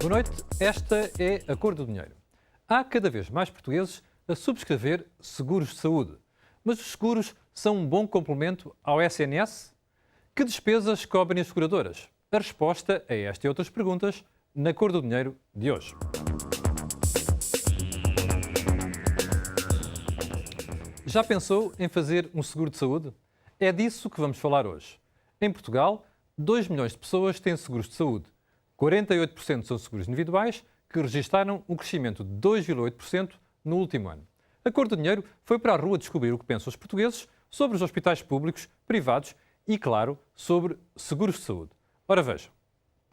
Boa noite, esta é a Cor do Dinheiro. Há cada vez mais portugueses a subscrever seguros de saúde. Mas os seguros são um bom complemento ao SNS? Que despesas cobrem as seguradoras? A resposta a esta e outras perguntas na Cor do Dinheiro de hoje. Já pensou em fazer um seguro de saúde? É disso que vamos falar hoje. Em Portugal, 2 milhões de pessoas têm seguros de saúde. 48% são seguros individuais, que registaram um crescimento de 2,8% no último ano. A Cor do Dinheiro foi para a rua descobrir o que pensam os portugueses sobre os hospitais públicos, privados e, claro, sobre seguros de saúde. Ora vejam.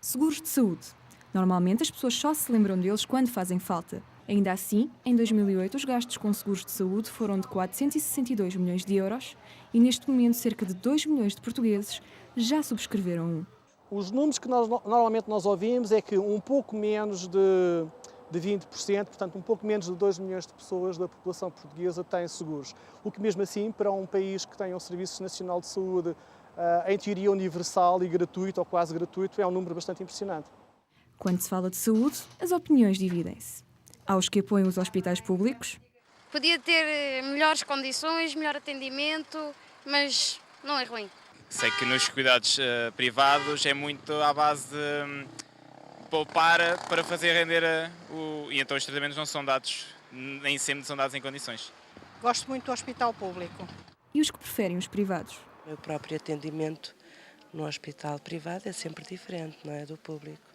Seguros de saúde. Normalmente as pessoas só se lembram deles quando fazem falta. Ainda assim, em 2008 os gastos com seguros de saúde foram de 462 milhões de euros e neste momento cerca de 2 milhões de portugueses já subscreveram um. Os números que normalmente nós ouvimos é que um pouco menos de 20%, portanto um pouco menos de 2 milhões de pessoas da população portuguesa têm seguros. O que mesmo assim, para um país que tem um Serviço Nacional de Saúde em teoria universal e gratuito ou quase gratuito, é um número bastante impressionante. Quando se fala de saúde, as opiniões dividem-se. Há os que apoiam os hospitais públicos. Podia ter melhores condições, melhor atendimento, mas não é ruim. Sei que nos cuidados privados é muito à base de poupar para fazer render e então os tratamentos não são dados, nem sempre são dados em condições. Gosto muito do hospital público. E os que preferem os privados? O meu próprio atendimento no hospital privado é sempre diferente, não é, do público.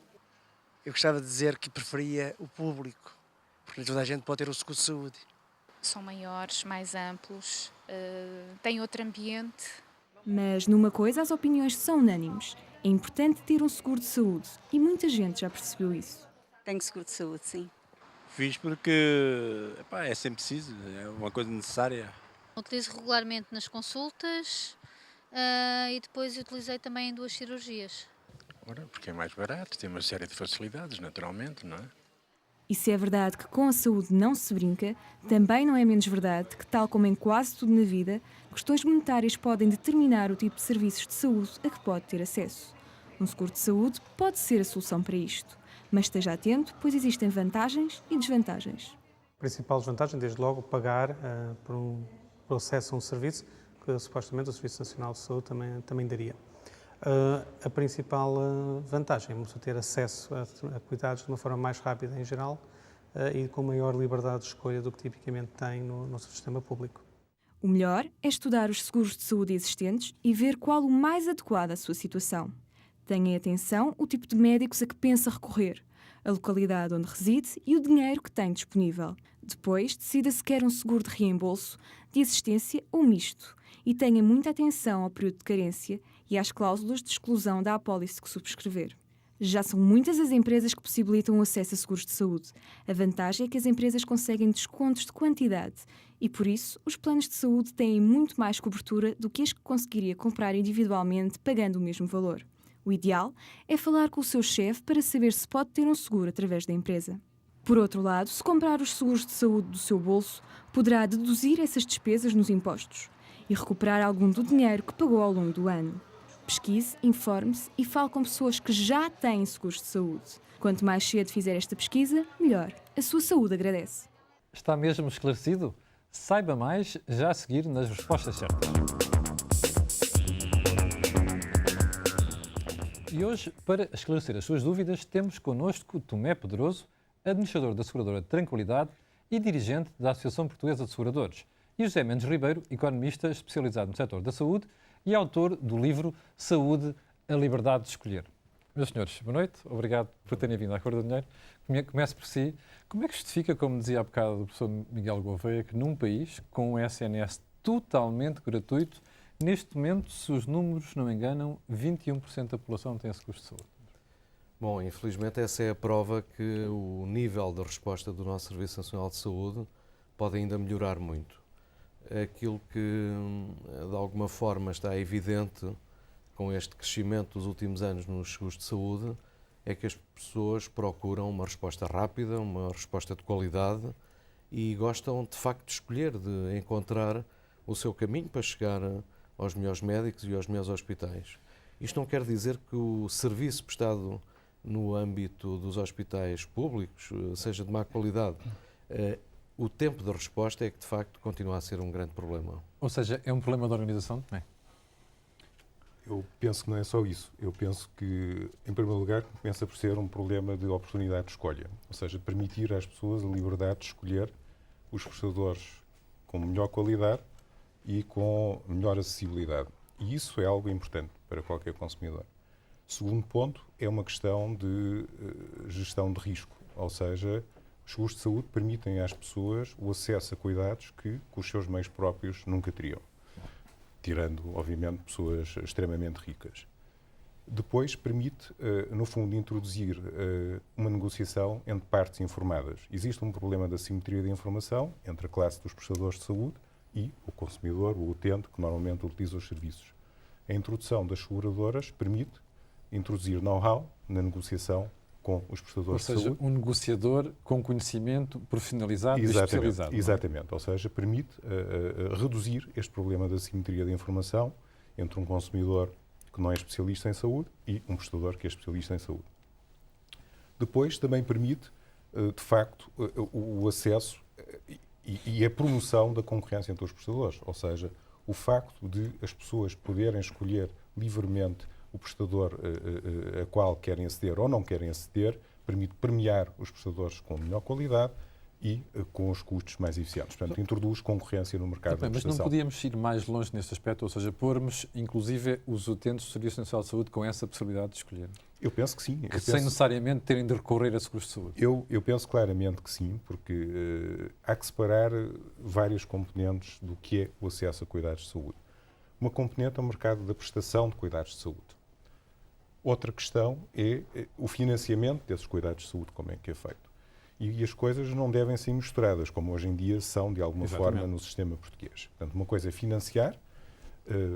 Eu gostava de dizer que preferia o público, porque toda a gente pode ter o seguro de saúde. São maiores, mais amplos, têm outro ambiente. Mas numa coisa as opiniões são unânimes. É importante ter um seguro de saúde e muita gente já percebeu isso. Tenho seguro de saúde, sim. Fiz porque é sempre preciso, é uma coisa necessária. Utilizo regularmente nas consultas e depois utilizei também em 2 cirurgias. Ora, porque é mais barato, tem uma série de facilidades, naturalmente, não é? E se é verdade que com a saúde não se brinca, também não é menos verdade que, tal como em quase tudo na vida, questões monetárias podem determinar o tipo de serviços de saúde a que pode ter acesso. Um seguro de saúde pode ser a solução para isto, mas esteja atento, pois existem vantagens e desvantagens. A principal desvantagem, desde logo, pagar por acesso a um serviço que supostamente o Serviço Nacional de Saúde também daria. A principal vantagem é ter acesso a cuidados de uma forma mais rápida em geral e com maior liberdade de escolha do que tipicamente tem no nosso sistema público. O melhor é estudar os seguros de saúde existentes e ver qual o mais adequado à sua situação. Tenha em atenção o tipo de médicos a que pensa recorrer, a localidade onde reside e o dinheiro que tem disponível. Depois, decida se quer um seguro de reembolso, de assistência ou misto. E tenha muita atenção ao período de carência e às cláusulas de exclusão da apólice que subscrever. Já são muitas as empresas que possibilitam o acesso a seguros de saúde. A vantagem é que as empresas conseguem descontos de quantidade e, por isso, os planos de saúde têm muito mais cobertura do que as que conseguiria comprar individualmente pagando o mesmo valor. O ideal é falar com o seu chefe para saber se pode ter um seguro através da empresa. Por outro lado, se comprar os seguros de saúde do seu bolso, poderá deduzir essas despesas nos impostos e recuperar algum do dinheiro que pagou ao longo do ano. Pesquise, informe-se e fale com pessoas que já têm seguros de saúde. Quanto mais cedo fizer esta pesquisa, melhor. A sua saúde agradece. Está mesmo esclarecido? Saiba mais já a seguir nas respostas certas. E hoje, para esclarecer as suas dúvidas, temos connosco Tomé Pedroso, administrador da seguradora Tranquilidade e dirigente da Associação Portuguesa de Seguradores, e José Mendes Ribeiro, economista especializado no setor da saúde e autor do livro Saúde, a Liberdade de Escolher. Meus senhores, boa noite. Obrigado por terem vindo à Cor do Dinheiro. Começo por si. Como é que justifica, como dizia há bocado o professor Miguel Gouveia, que num país com um SNS totalmente gratuito, neste momento, se os números não me enganam, 21% da população tem esse custo de saúde? Bom, infelizmente essa é a prova que o nível de resposta do nosso Serviço Nacional de Saúde pode ainda melhorar muito. Aquilo que, de alguma forma, está evidente com este crescimento dos últimos anos nos seguros de saúde é que as pessoas procuram uma resposta rápida, uma resposta de qualidade e gostam de facto de escolher, de encontrar o seu caminho para chegar aos melhores médicos e aos melhores hospitais. Isto não quer dizer que o serviço prestado no âmbito dos hospitais públicos seja de má qualidade. O tempo de resposta é que de facto continua a ser um grande problema. Ou seja, é um problema da organização também? Eu penso que não é só isso. Eu penso que, em primeiro lugar, começa por ser um problema de oportunidade de escolha. Ou seja, permitir às pessoas a liberdade de escolher os prestadores com melhor qualidade e com melhor acessibilidade. E isso é algo importante para qualquer consumidor. Segundo ponto, é uma questão de gestão de risco. Ou seja, os seguros de saúde permitem às pessoas o acesso a cuidados que, com os seus meios próprios, nunca teriam. Tirando, obviamente, pessoas extremamente ricas. Depois permite, no fundo, introduzir uma negociação entre partes informadas. Existe um problema de assimetria de informação entre a classe dos prestadores de saúde e o consumidor, o utente, que normalmente utiliza os serviços. A introdução das seguradoras permite introduzir know-how na negociação com os prestadores de saúde. Ou seja, um negociador com conhecimento profissionalizado e especializado. Exatamente. Ou seja, permite reduzir este problema da assimetria de informação entre um consumidor que não é especialista em saúde e um prestador que é especialista em saúde. Depois, também permite, de facto, o acesso e a promoção da concorrência entre os prestadores. Ou seja, o facto de as pessoas poderem escolher livremente o prestador a qual querem aceder ou não querem aceder, permite premiar os prestadores com melhor qualidade e com os custos mais eficientes. Portanto, introduz concorrência no mercado da prestação. Mas não podíamos ir mais longe neste aspecto, ou seja, pormos, inclusive, os utentes do Serviço Nacional de Saúde com essa possibilidade de escolher? Eu penso que sim. Sem necessariamente terem de recorrer a seguros de saúde? Eu penso claramente que sim, porque há que separar várias componentes do que é o acesso a cuidados de saúde. Uma componente é o mercado da prestação de cuidados de saúde. Outra questão é o financiamento desses cuidados de saúde, como é que é feito. E as coisas não devem ser misturadas, como hoje em dia são, de alguma forma, no sistema português. Portanto, uma coisa é financiar,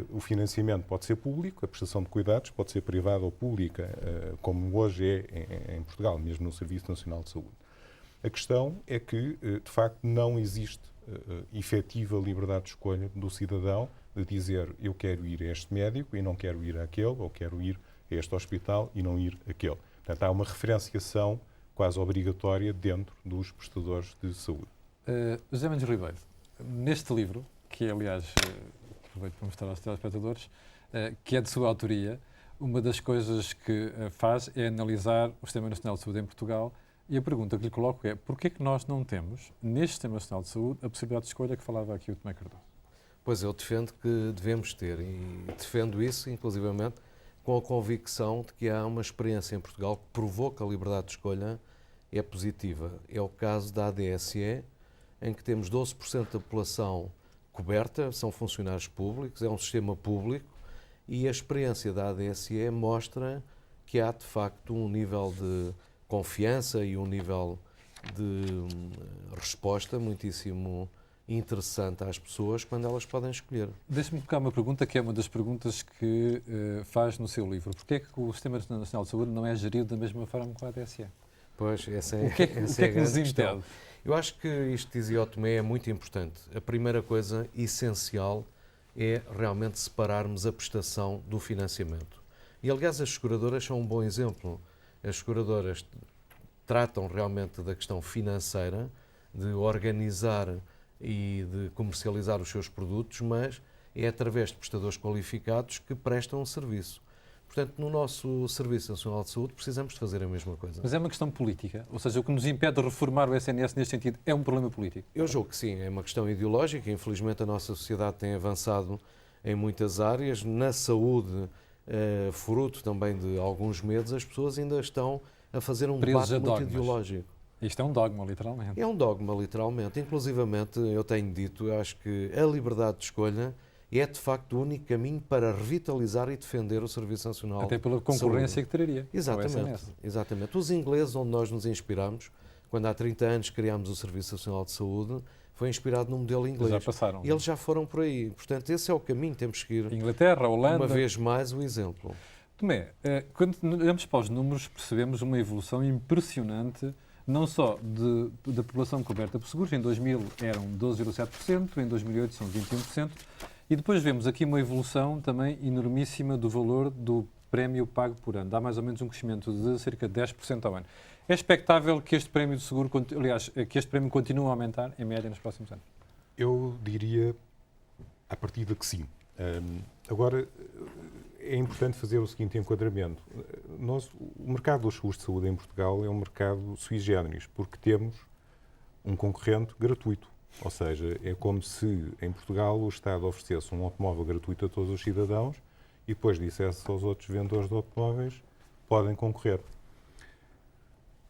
o financiamento pode ser público, a prestação de cuidados pode ser privada ou pública, como hoje é em Portugal, mesmo no Serviço Nacional de Saúde. A questão é que, de facto, não existe efetiva liberdade de escolha do cidadão de dizer eu quero ir a este médico e não quero ir àquele, ou quero ir a este hospital e não ir àquele. Portanto, há uma referenciação quase obrigatória dentro dos prestadores de saúde. José Mendes Ribeiro, neste livro, que aliás, aproveito para mostrar aos telespectadores, que é de sua autoria, uma das coisas que faz é analisar o Sistema Nacional de Saúde em Portugal e a pergunta que lhe coloco é porquê é que nós não temos, neste Sistema Nacional de Saúde, a possibilidade de escolha que falava aqui o Tomé Cardoso? Pois eu defendo que devemos ter e defendo isso, inclusivamente, com a convicção de que há uma experiência em Portugal que provou que a liberdade de escolha é positiva. É o caso da ADSE, em que temos 12% da população coberta, são funcionários públicos, é um sistema público, e a experiência da ADSE mostra que há, de facto, um nível de confiança e um nível de resposta muitíssimo interessante às pessoas quando elas podem escolher. Deixe-me colocar uma pergunta que é uma das perguntas que faz no seu livro. Porquê é que o Sistema Nacional de Saúde não é gerido da mesma forma que a ADSE? Pois, essa é, o que é que nos impede? Eu acho que isto que dizia o Tomé é muito importante. A primeira coisa essencial é realmente separarmos a prestação do financiamento. E, aliás, as seguradoras são um bom exemplo. As seguradoras tratam realmente da questão financeira, de organizar e de comercializar os seus produtos, mas é através de prestadores qualificados que prestam um serviço. Portanto, no nosso Serviço Nacional de Saúde precisamos de fazer a mesma coisa. Mas é uma questão política? Ou seja, o que nos impede de reformar o SNS neste sentido é um problema político? Eu julgo que sim, é uma questão ideológica. Infelizmente a nossa sociedade tem avançado em muitas áreas. Na saúde, fruto também de alguns medos, as pessoas ainda estão a fazer um debate muito ideológico. Isto é um dogma, literalmente. É um dogma, literalmente. Inclusivamente, eu tenho dito, eu acho que a liberdade de escolha é, de facto, o único caminho para revitalizar e defender o Serviço Nacional de Saúde. Até pela concorrência que traria. Exatamente, exatamente. Os ingleses, onde nós nos inspiramos, quando há 30 anos criámos o Serviço Nacional de Saúde, foi inspirado no modelo inglês. Já passaram. E eles já foram por aí. Portanto, esse é o caminho que temos que ir. Inglaterra, Holanda... Uma vez mais o exemplo. Tomé, quando olhamos para os números, percebemos uma evolução impressionante, não só da população coberta por seguros, em 2000 eram 12,7%, em 2008 são 21%, e depois vemos aqui uma evolução também enormíssima do valor do prémio pago por ano. Dá mais ou menos um crescimento de cerca de 10% ao ano. É expectável que este prémio de seguro, aliás, que este prémio continue a aumentar em média nos próximos anos? Eu diria, à partida, que sim. Agora, é importante fazer o seguinte enquadramento. O mercado dos seguros de saúde em Portugal é um mercado sui generis, porque temos um concorrente gratuito. Ou seja, é como se em Portugal o Estado oferecesse um automóvel gratuito a todos os cidadãos e depois dissesse aos outros vendedores de automóveis podem concorrer.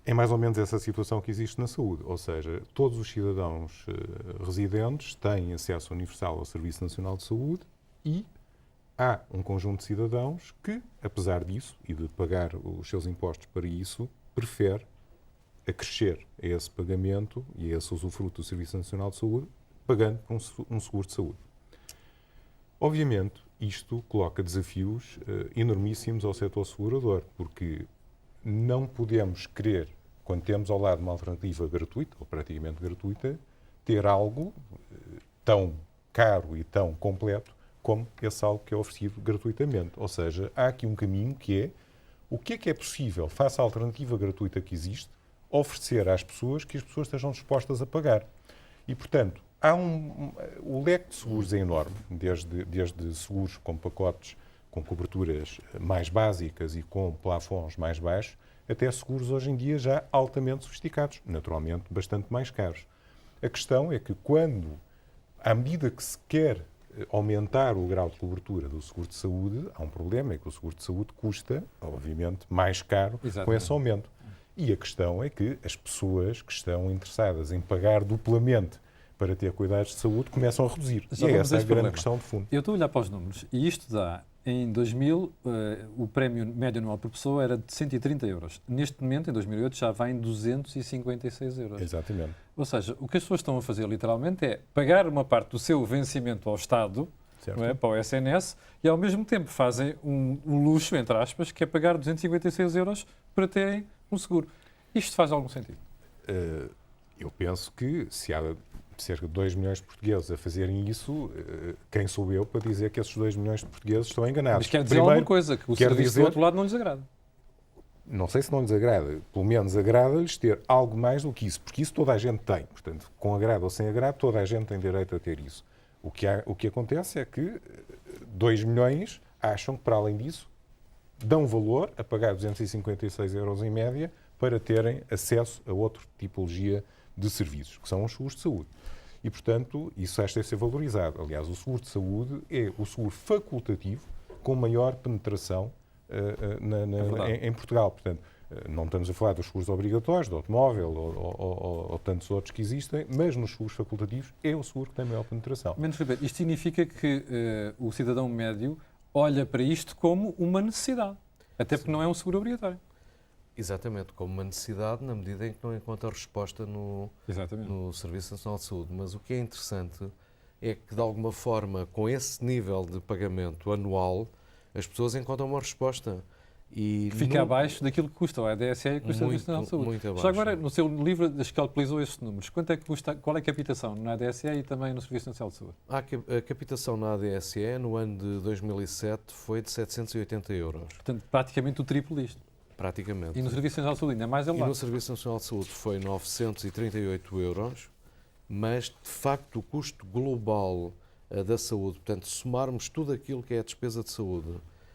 É mais ou menos essa situação que existe na saúde, ou seja, todos os cidadãos residentes têm acesso universal ao Serviço Nacional de Saúde e há um conjunto de cidadãos que, apesar disso e de pagar os seus impostos para isso, prefere acrescer a esse pagamento e a esse usufruto do Serviço Nacional de Saúde, pagando por um seguro de saúde. Obviamente, isto coloca desafios enormíssimos ao setor segurador, porque não podemos querer, quando temos ao lado uma alternativa gratuita, ou praticamente gratuita, ter algo tão caro e tão completo como esse algo que é oferecido gratuitamente. Ou seja, há aqui um caminho que é o que é possível, face à alternativa gratuita que existe, oferecer às pessoas que as pessoas estejam dispostas a pagar. E, portanto, o leque de seguros é enorme, desde seguros com pacotes com coberturas mais básicas e com plafons mais baixos, até seguros hoje em dia já altamente sofisticados, naturalmente bastante mais caros. A questão é que à medida que se quer aumentar o grau de cobertura do seguro de saúde, há um problema, é que o seguro de saúde custa, obviamente, mais caro com esse aumento. E a questão é que as pessoas que estão interessadas em pagar duplamente para ter cuidados de saúde começam a reduzir. E é essa a grande questão de fundo. Eu estou a olhar para os números e isto dá, em 2000, o prémio médio anual por pessoa era de 130 euros. Neste momento, em 2008, já vai em 256 euros. Exatamente. Ou seja, o que as pessoas estão a fazer literalmente é pagar uma parte do seu vencimento ao Estado, não é, para o SNS, e ao mesmo tempo fazem um luxo, entre aspas, que é pagar 256 euros para terem um seguro. Isto faz algum sentido? Eu penso que se há cerca de 2 milhões de portugueses a fazerem isso, quem sou eu para dizer que esses 2 milhões de portugueses estão enganados? Mas quer dizer alguma coisa, que o serviço do outro lado não lhes agrada. Não sei se não lhes agrada, pelo menos agrada-lhes ter algo mais do que isso, porque isso toda a gente tem. Portanto, com agrado ou sem agrado, toda a gente tem direito a ter isso. O que acontece é que 2 milhões acham que, para além disso, dão valor a pagar 256 euros em média para terem acesso a outra tipologia de serviços, que são os seguros de saúde. E, portanto, isso deve ser valorizado. Aliás, o seguro de saúde é o seguro facultativo com maior penetração em Portugal. Portanto, não estamos a falar dos seguros obrigatórios, do automóvel ou tantos outros que existem, mas nos seguros facultativos é o seguro que tem maior penetração. Mendes Ribeiro, isto significa que o cidadão médio olha para isto como uma necessidade, até porque não é um seguro obrigatório. Exatamente, como uma necessidade na medida em que não encontra resposta no Serviço Nacional de Saúde. Mas o que é interessante é que, de alguma forma, com esse nível de pagamento anual, as pessoas encontram uma resposta. E fica abaixo daquilo que custa a ADSE e custa o Serviço Nacional de Saúde. Muito abaixo. Já agora, no seu livro, acho que calculizou estes números. Quanto é que custa, qual é a capitação na ADSE e também no Serviço Nacional de Saúde? A capitação na ADSE, no ano de 2007, foi de 780 euros. Portanto, praticamente o triplo disto. Praticamente. E no Serviço Nacional de Saúde ainda é mais elevado? E no Serviço Nacional de Saúde foi 938 euros, mas, de facto, o custo global da saúde, portanto, somarmos tudo aquilo que é a despesa de saúde,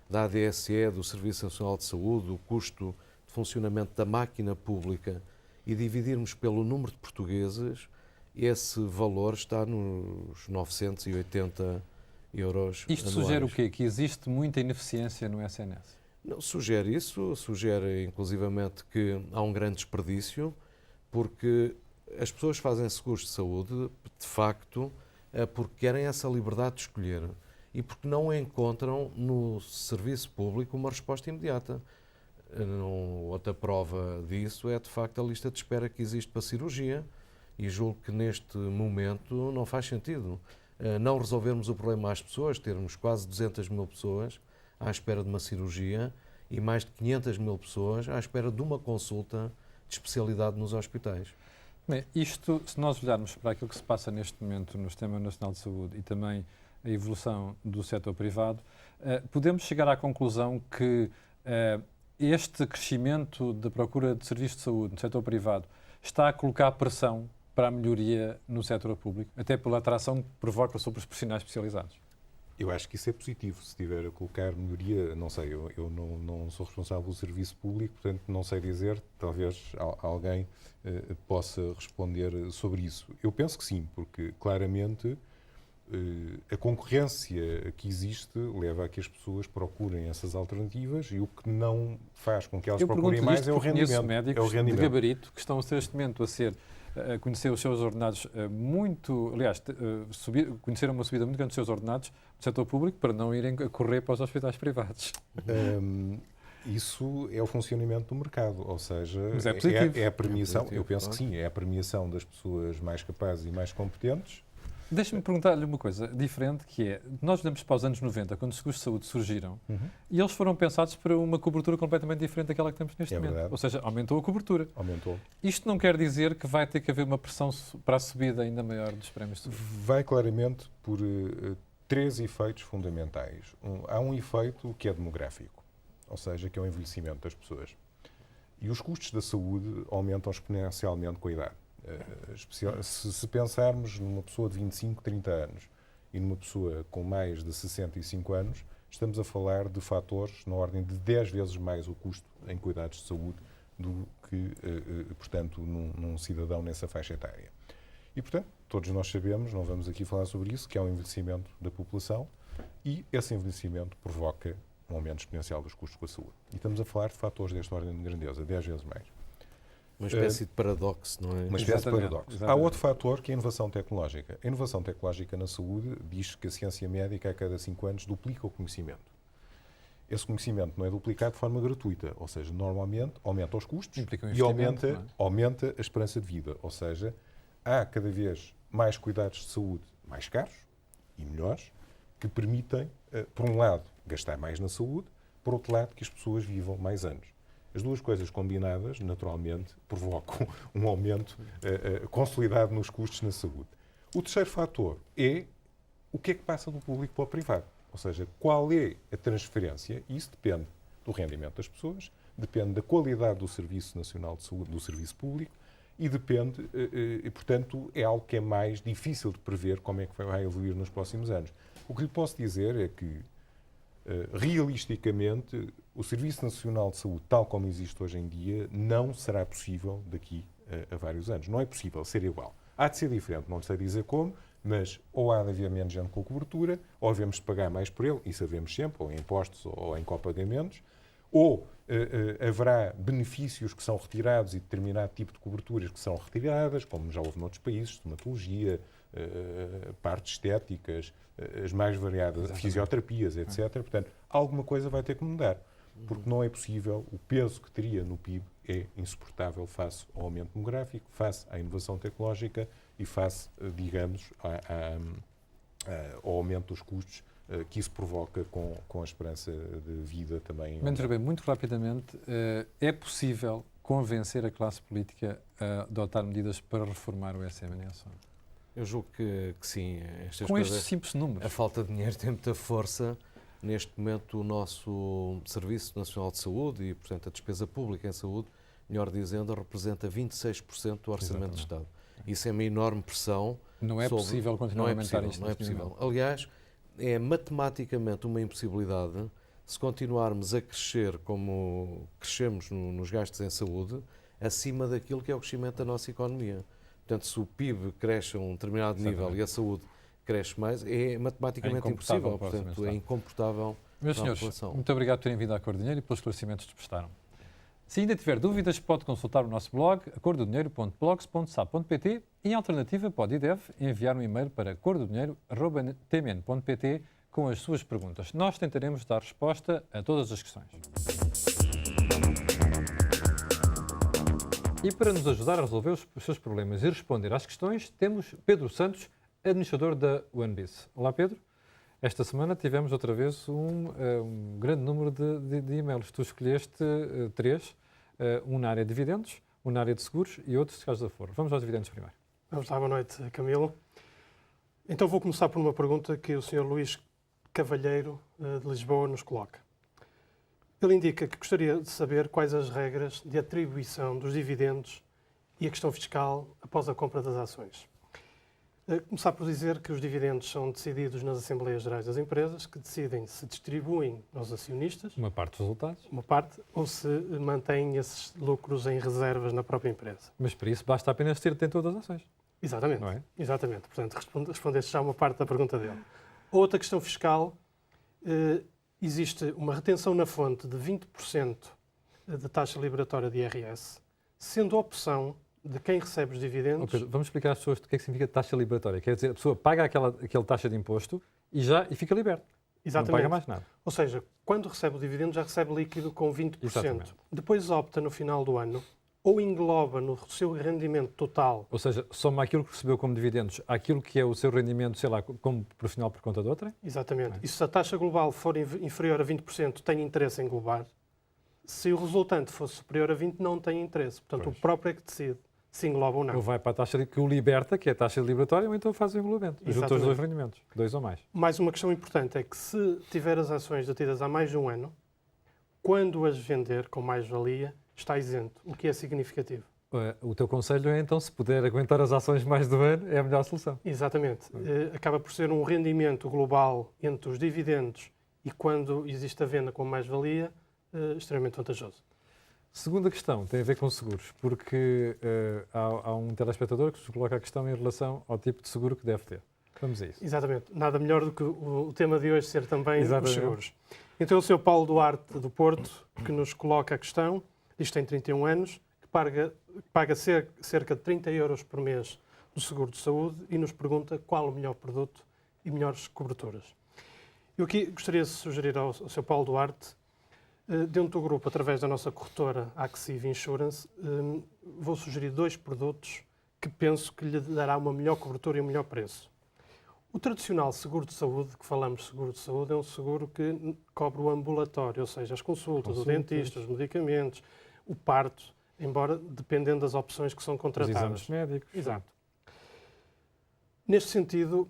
da ADSE, do Serviço Nacional de Saúde, o custo de funcionamento da máquina pública e dividirmos pelo número de portugueses, esse valor está nos 980 euros Isto anuais. sugere o quê? Que existe muita ineficiência no SNS? Não sugere isso, sugere inclusivamente que há um grande desperdício, porque as pessoas fazem seguros de saúde, de facto, porque querem essa liberdade de escolher e porque não encontram no serviço público uma resposta imediata. Outra prova disso é, de facto, a lista de espera que existe para cirurgia, E julgo que neste momento não faz sentido não resolvermos o problema às pessoas, termos quase 200 mil pessoas à espera de uma cirurgia e mais de 500 mil pessoas à espera de uma consulta de especialidade nos hospitais. Bem, isto, se nós olharmos para aquilo que se passa neste momento no Sistema Nacional de Saúde e também a evolução do setor privado, podemos chegar à conclusão que este crescimento da procura de serviços de saúde no setor privado está a colocar pressão para a melhoria no setor público, até pela atração que provoca sobre os profissionais especializados. Eu acho que isso é positivo. Se estiver a colocar melhoria, não sei, eu não sou responsável do serviço público, portanto não sei dizer, talvez alguém possa responder sobre isso. Eu penso que sim, porque claramente a concorrência que existe leva a que as pessoas procurem essas alternativas e o que não faz com que elas procurem mais é o rendimento. Médicos de gabarito que estão neste momento a conhecer os seus ordenados conheceram uma subida muito grande dos seus ordenados do setor público para não irem a correr para os hospitais privados. Isso é o funcionamento do mercado, ou seja, mas é positivo. É a premiação, eu penso que sim, é a premiação das pessoas mais capazes e mais competentes. Deixe-me perguntar-lhe uma coisa diferente, que é, nós olhamos para os anos 90, quando os seguros de saúde surgiram, e eles foram pensados para uma cobertura completamente diferente daquela que temos neste momento. Verdade. Ou seja, aumentou a cobertura. Aumentou. Isto não quer dizer que vai ter que haver uma pressão para a subida ainda maior dos prémios de saúde? Vai claramente por três efeitos fundamentais. Há um efeito que é demográfico, ou seja, que é o envelhecimento das pessoas. E os custos da saúde aumentam exponencialmente com a idade. Se pensarmos numa pessoa de 25, 30 anos e numa pessoa com mais de 65 anos, estamos a falar de fatores na ordem de 10 vezes mais o custo em cuidados de saúde do que, portanto, num cidadão nessa faixa etária. E, portanto, todos nós sabemos, não vamos aqui falar sobre isso, que há um envelhecimento da população e esse envelhecimento provoca um aumento exponencial dos custos com a saúde. E estamos a falar de fatores desta ordem de grandeza, 10 vezes mais. Uma espécie de paradoxo, não é? Uma espécie de paradoxo. Há outro fator que é a inovação tecnológica. A inovação tecnológica na saúde diz que a ciência médica a cada 5 anos duplica o conhecimento. Esse conhecimento não é duplicado de forma gratuita, ou seja, normalmente aumenta os custos e aumenta a esperança de vida. Ou seja, há cada vez mais cuidados de saúde mais caros e melhores que permitem, por um lado, gastar mais na saúde, por outro lado, que as pessoas vivam mais anos. As duas coisas combinadas, naturalmente, provocam um aumento consolidado nos custos na saúde. O terceiro fator é o que é que passa do público para o privado. Ou seja, qual é a transferência, e isso depende do rendimento das pessoas, depende da qualidade do Serviço Nacional de Saúde, do serviço público, e depende, e portanto, é algo que é mais difícil de prever como é que vai evoluir nos próximos anos. O que lhe posso dizer é que, realisticamente, o Serviço Nacional de Saúde, tal como existe hoje em dia, não será possível daqui a vários anos. Não é possível ser igual. Há de ser diferente, não sei dizer como, mas ou há de haver menos gente com cobertura, ou havemos de pagar mais por ele, isso havemos sempre, ou em impostos ou em copagamentos, ou haverá benefícios que são retirados e determinado tipo de coberturas que são retiradas, como já houve noutros países, estomatologia, partes estéticas, as mais variadas, fisioterapias, etc. Portanto, alguma coisa vai ter que mudar, porque não é possível, o peso que teria no PIB é insuportável face ao aumento demográfico, face à inovação tecnológica e face, digamos, ao aumento dos custos que isso provoca com a esperança de vida também. Mendes Ribeiro, muito rapidamente, é possível convencer a classe política a adotar medidas para reformar o SMS? Eu julgo que sim. Com estes simples números. A falta de dinheiro tem muita força. Neste momento, o nosso Serviço Nacional de Saúde e, portanto, a despesa pública em saúde, melhor dizendo, representa 26% do orçamento do Estado. Isso é uma enorme pressão. Não é possível continuar a aumentar isto. Não é possível. Aliás, é matematicamente uma impossibilidade se continuarmos a crescer como crescemos nos gastos em saúde, acima daquilo que é o crescimento da nossa economia. Portanto, se o PIB cresce a um determinado nível e a saúde cresce mais, é matematicamente impossível. Portanto, é incomportável. Meus senhores, muito obrigado por terem vindo à Cor do Dinheiro e pelos esclarecimentos que prestaram. Se ainda tiver dúvidas, pode consultar o nosso blog, acordodinheiro.blogs.sa.pt e, em alternativa, pode e deve enviar um e-mail para acordodinheiro@tmn.pt com as suas perguntas. Nós tentaremos dar resposta a todas as questões. E para nos ajudar a resolver os seus problemas e responder às questões, temos Pedro Santos, administrador da OneBiz. Olá, Pedro. Esta semana tivemos outra vez um grande número de e-mails. Tu escolheste 3, um na área de dividendos, um na área de seguros e outro de casos de aforo. Vamos aos dividendos primeiro. Vamos lá, boa noite, Camilo. Então vou começar por uma pergunta que o Sr. Luís Cavalheiro, de Lisboa, nos coloca. Ele indica que gostaria de saber quais as regras de atribuição dos dividendos e a questão fiscal após a compra das ações. Começar por dizer que os dividendos são decididos nas Assembleias Gerais das Empresas, que decidem se distribuem aos acionistas, uma parte dos resultados, uma parte, ou se mantêm esses lucros em reservas na própria empresa. Mas para isso basta apenas ter detentor das ações. Exatamente, não é? Exatamente. Portanto, respondeste já uma parte da pergunta dele. Outra questão fiscal, existe uma retenção na fonte de 20% de taxa liberatória de IRS, sendo a opção de quem recebe os dividendos... Okay, vamos explicar às pessoas o que é que significa taxa liberatória. Quer dizer, a pessoa paga aquela taxa de imposto e fica liberta. Exatamente. Não paga mais nada. Ou seja, quando recebe o dividendo já recebe líquido com 20%. Exatamente. Depois opta no final do ano ou engloba no seu rendimento total... Ou seja, soma aquilo que recebeu como dividendos àquilo que é o seu rendimento, sei lá, como profissional por conta de outra? Exatamente. E se a taxa global for inferior a 20%, tem interesse em englobar. Se o resultante fosse superior a 20%, não tem interesse. Portanto, o próprio é que decide se engloba ou não. Ou vai para a taxa que o liberta, que é a taxa liberatória, ou então faz o englobamento. Junta os dois rendimentos, 2 ou mais. Mais uma questão importante é que se tiver as ações detidas há mais de um ano, quando as vender com mais-valia, está isento, o que é significativo. O teu conselho é, então, se puder aguentar as ações mais do ano, é a melhor solução. Exatamente. Acaba por ser um rendimento global entre os dividendos e quando existe a venda com mais-valia, extremamente vantajoso. Segunda questão tem a ver com seguros, porque há um telespectador que nos coloca a questão em relação ao tipo de seguro que deve ter. Vamos a isso. Exatamente. Nada melhor do que o tema de hoje ser também os seguros. Então, o Sr. Paulo Duarte, do Porto, que nos coloca a questão, diz que tem 31 anos, que paga cerca de 30 euros por mês do seguro de saúde e nos pergunta qual o melhor produto e melhores coberturas. Eu aqui gostaria de sugerir ao Sr. Paulo Duarte, dentro do grupo, através da nossa corretora Axiv Insurance, vou sugerir 2 produtos que penso que lhe dará uma melhor cobertura e um melhor preço. O tradicional seguro de saúde, que falamos de seguro de saúde, é um seguro que cobre o ambulatório, ou seja, as consultas, o dentista, os medicamentos, o parto, embora dependendo das opções que são contratadas. Os exames médicos. Exato. Neste sentido,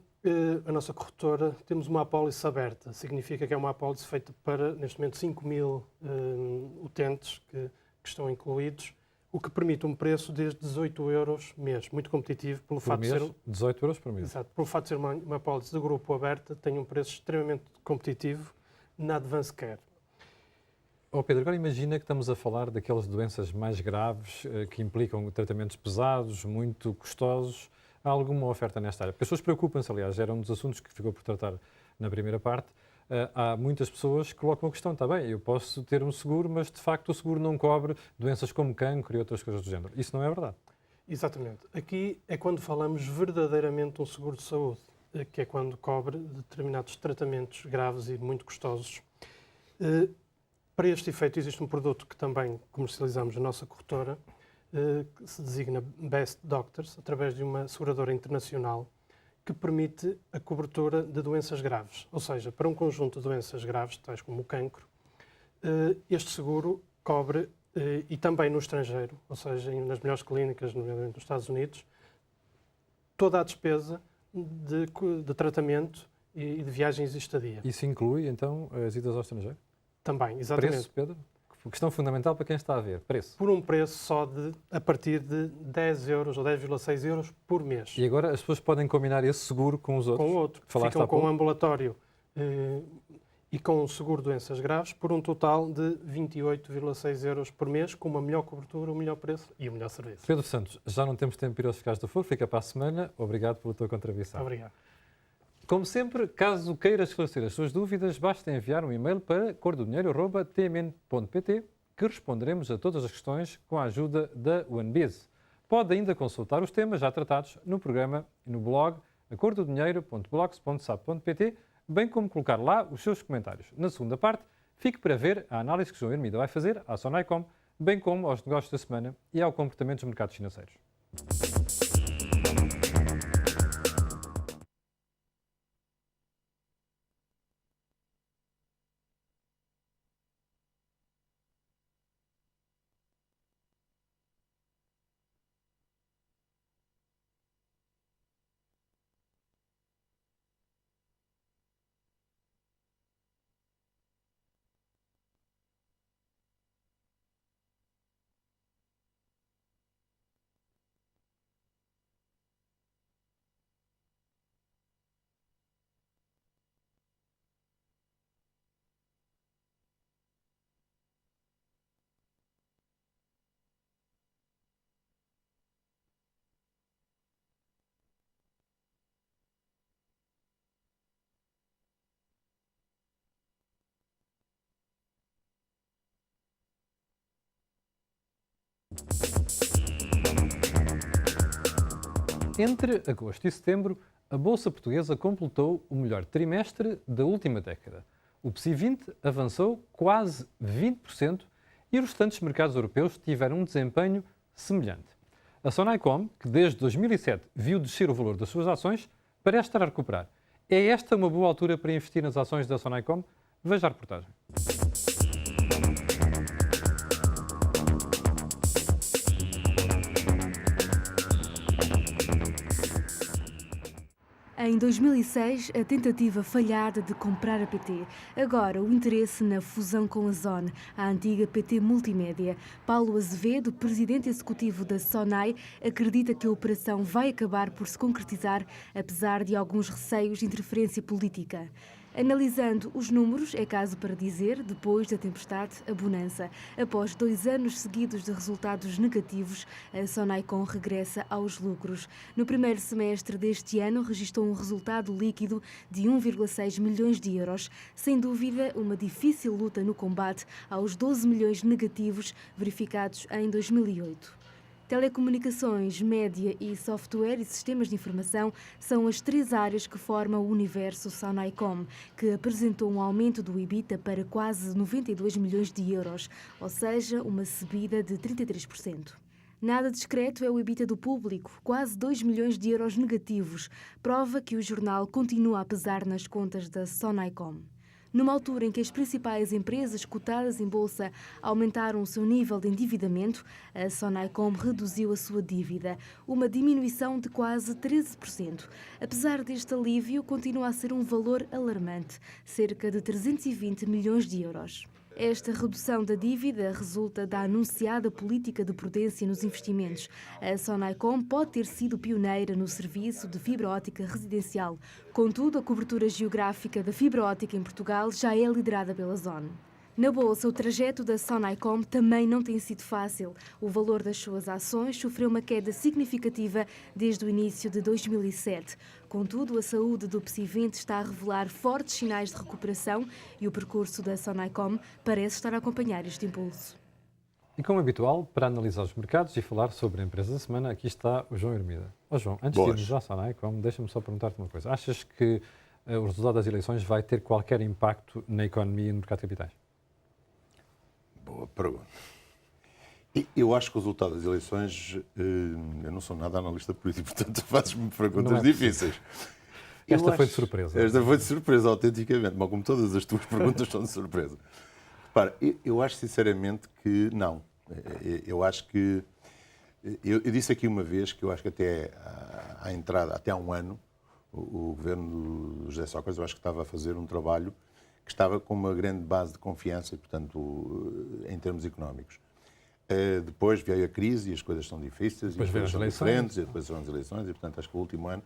a nossa corretora, temos uma apólice aberta. Significa que é uma apólice feita para, neste momento, 5.000 utentes que estão incluídos, o que permite um preço desde 18 euros mês, muito competitivo, pelo fato de ser... 18 euros por mês. Exato. Pelo fato de ser uma apólice de grupo aberta, tem um preço extremamente competitivo na Advance Care. Pedro, agora imagina que estamos a falar daquelas doenças mais graves que implicam tratamentos pesados, muito custosos. Há alguma oferta nesta área? Porque as pessoas preocupam-se, aliás, era um dos assuntos que ficou por tratar na primeira parte. Há muitas pessoas que colocam a questão, está bem, eu posso ter um seguro, mas de facto o seguro não cobre doenças como cancro e outras coisas do género. Isso não é verdade? Exatamente. Aqui é quando falamos verdadeiramente de um seguro de saúde, que é quando cobre determinados tratamentos graves e muito custosos. Para este efeito existe um produto que também comercializamos na nossa corretora, que se designa Best Doctors, através de uma seguradora internacional, que permite a cobertura de doenças graves. Ou seja, para um conjunto de doenças graves, tais como o cancro, este seguro cobre, e também no estrangeiro, ou seja, nas melhores clínicas, nomeadamente nos Estados Unidos, toda a despesa de tratamento e de viagens e estadia. Isso inclui, então, as idas ao estrangeiro? Também, exatamente. Preço, Pedro? Questão fundamental para quem está a ver, preço. Por um preço só a partir de 10 euros ou 10,6 euros por mês. E agora as pessoas podem combinar esse seguro com os outros? Com o outro. Ficam com o ambulatório e com o seguro de doenças graves por um total de 28,6 euros por mês, com uma melhor cobertura, um melhor preço e um melhor serviço. Pedro Santos, já não temos tempo para ir aos fiscais do Foro, fica para a semana. Obrigado pela tua contribuição. Obrigado. Como sempre, caso queiras esclarecer as suas dúvidas, basta enviar um e-mail para cordodinheiro@tmn.pt que responderemos a todas as questões com a ajuda da OneBiz. Pode ainda consultar os temas já tratados no programa e no blog acordodinheiro.blogspot.pt, bem como colocar lá os seus comentários. Na segunda parte, fique para ver a análise que João Hermida vai fazer à Sonaicom bem como aos negócios da semana e ao comportamento dos mercados financeiros. Entre agosto e setembro, a Bolsa Portuguesa completou o melhor trimestre da última década. O PSI 20 avançou quase 20% e os restantes mercados europeus tiveram um desempenho semelhante. A Sonaicom, que desde 2007 viu descer o valor das suas ações, parece estar a recuperar. É esta uma boa altura para investir nas ações da Sonaicom? Veja a reportagem. Em 2006, a tentativa falhada de comprar a PT. Agora, o interesse na fusão com a Zone, a antiga PT Multimédia. Paulo Azevedo, presidente executivo da Sonai, acredita que a operação vai acabar por se concretizar, apesar de alguns receios de interferência política. Analisando os números, é caso para dizer, depois da tempestade, a bonança. Após 2 anos seguidos de resultados negativos, a Sonaicom regressa aos lucros. No primeiro semestre deste ano, registrou um resultado líquido de 1,6 milhões de euros. Sem dúvida, uma difícil luta no combate aos 12 milhões negativos verificados em 2008. Telecomunicações, média e software e sistemas de informação são as 3 áreas que formam o universo Sonaicom, que apresentou um aumento do EBITDA para quase 92 milhões de euros, ou seja, uma subida de 33%. Nada discreto é o EBITDA do público, quase 2 milhões de euros negativos, prova que o jornal continua a pesar nas contas da Sonaicom. Numa altura em que as principais empresas cotadas em bolsa aumentaram o seu nível de endividamento, a Sonaicom reduziu a sua dívida, uma diminuição de quase 13%. Apesar deste alívio, continua a ser um valor alarmante, cerca de 320 milhões de euros. Esta redução da dívida resulta da anunciada política de prudência nos investimentos. A Sonaicom pode ter sido pioneira no serviço de fibra óptica residencial. Contudo, a cobertura geográfica da fibra óptica em Portugal já é liderada pela Zone. Na bolsa, o trajeto da Sonaicom também não tem sido fácil. O valor das suas ações sofreu uma queda significativa desde o início de 2007. Contudo, a saúde do PSI 20 está a revelar fortes sinais de recuperação e o percurso da Sonaicom parece estar a acompanhar este impulso. E como habitual, para analisar os mercados e falar sobre a empresa da semana, aqui está o João Hermida. João, antes de irmos à Sonaicom, deixa-me só perguntar-te uma coisa. Achas que o resultado das eleições vai ter qualquer impacto na economia e no mercado de capitais? Boa pergunta. Eu acho que o resultado das eleições, eu não sou nada analista político, portanto fazes-me perguntas difíceis. Esta foi de surpresa. Esta foi de surpresa, autenticamente, mas como todas as tuas perguntas são de surpresa. Repara, eu acho sinceramente que não. Eu acho que... Eu disse aqui uma vez que eu acho que até à entrada, até há um ano, o governo do José Sócrates, eu acho que estava a fazer um trabalho que estava com uma grande base de confiança, portanto, em termos económicos. Depois veio a crise e as coisas são difíceis, depois e as coisas são diferentes, e depois são as eleições, e portanto acho que o último ano,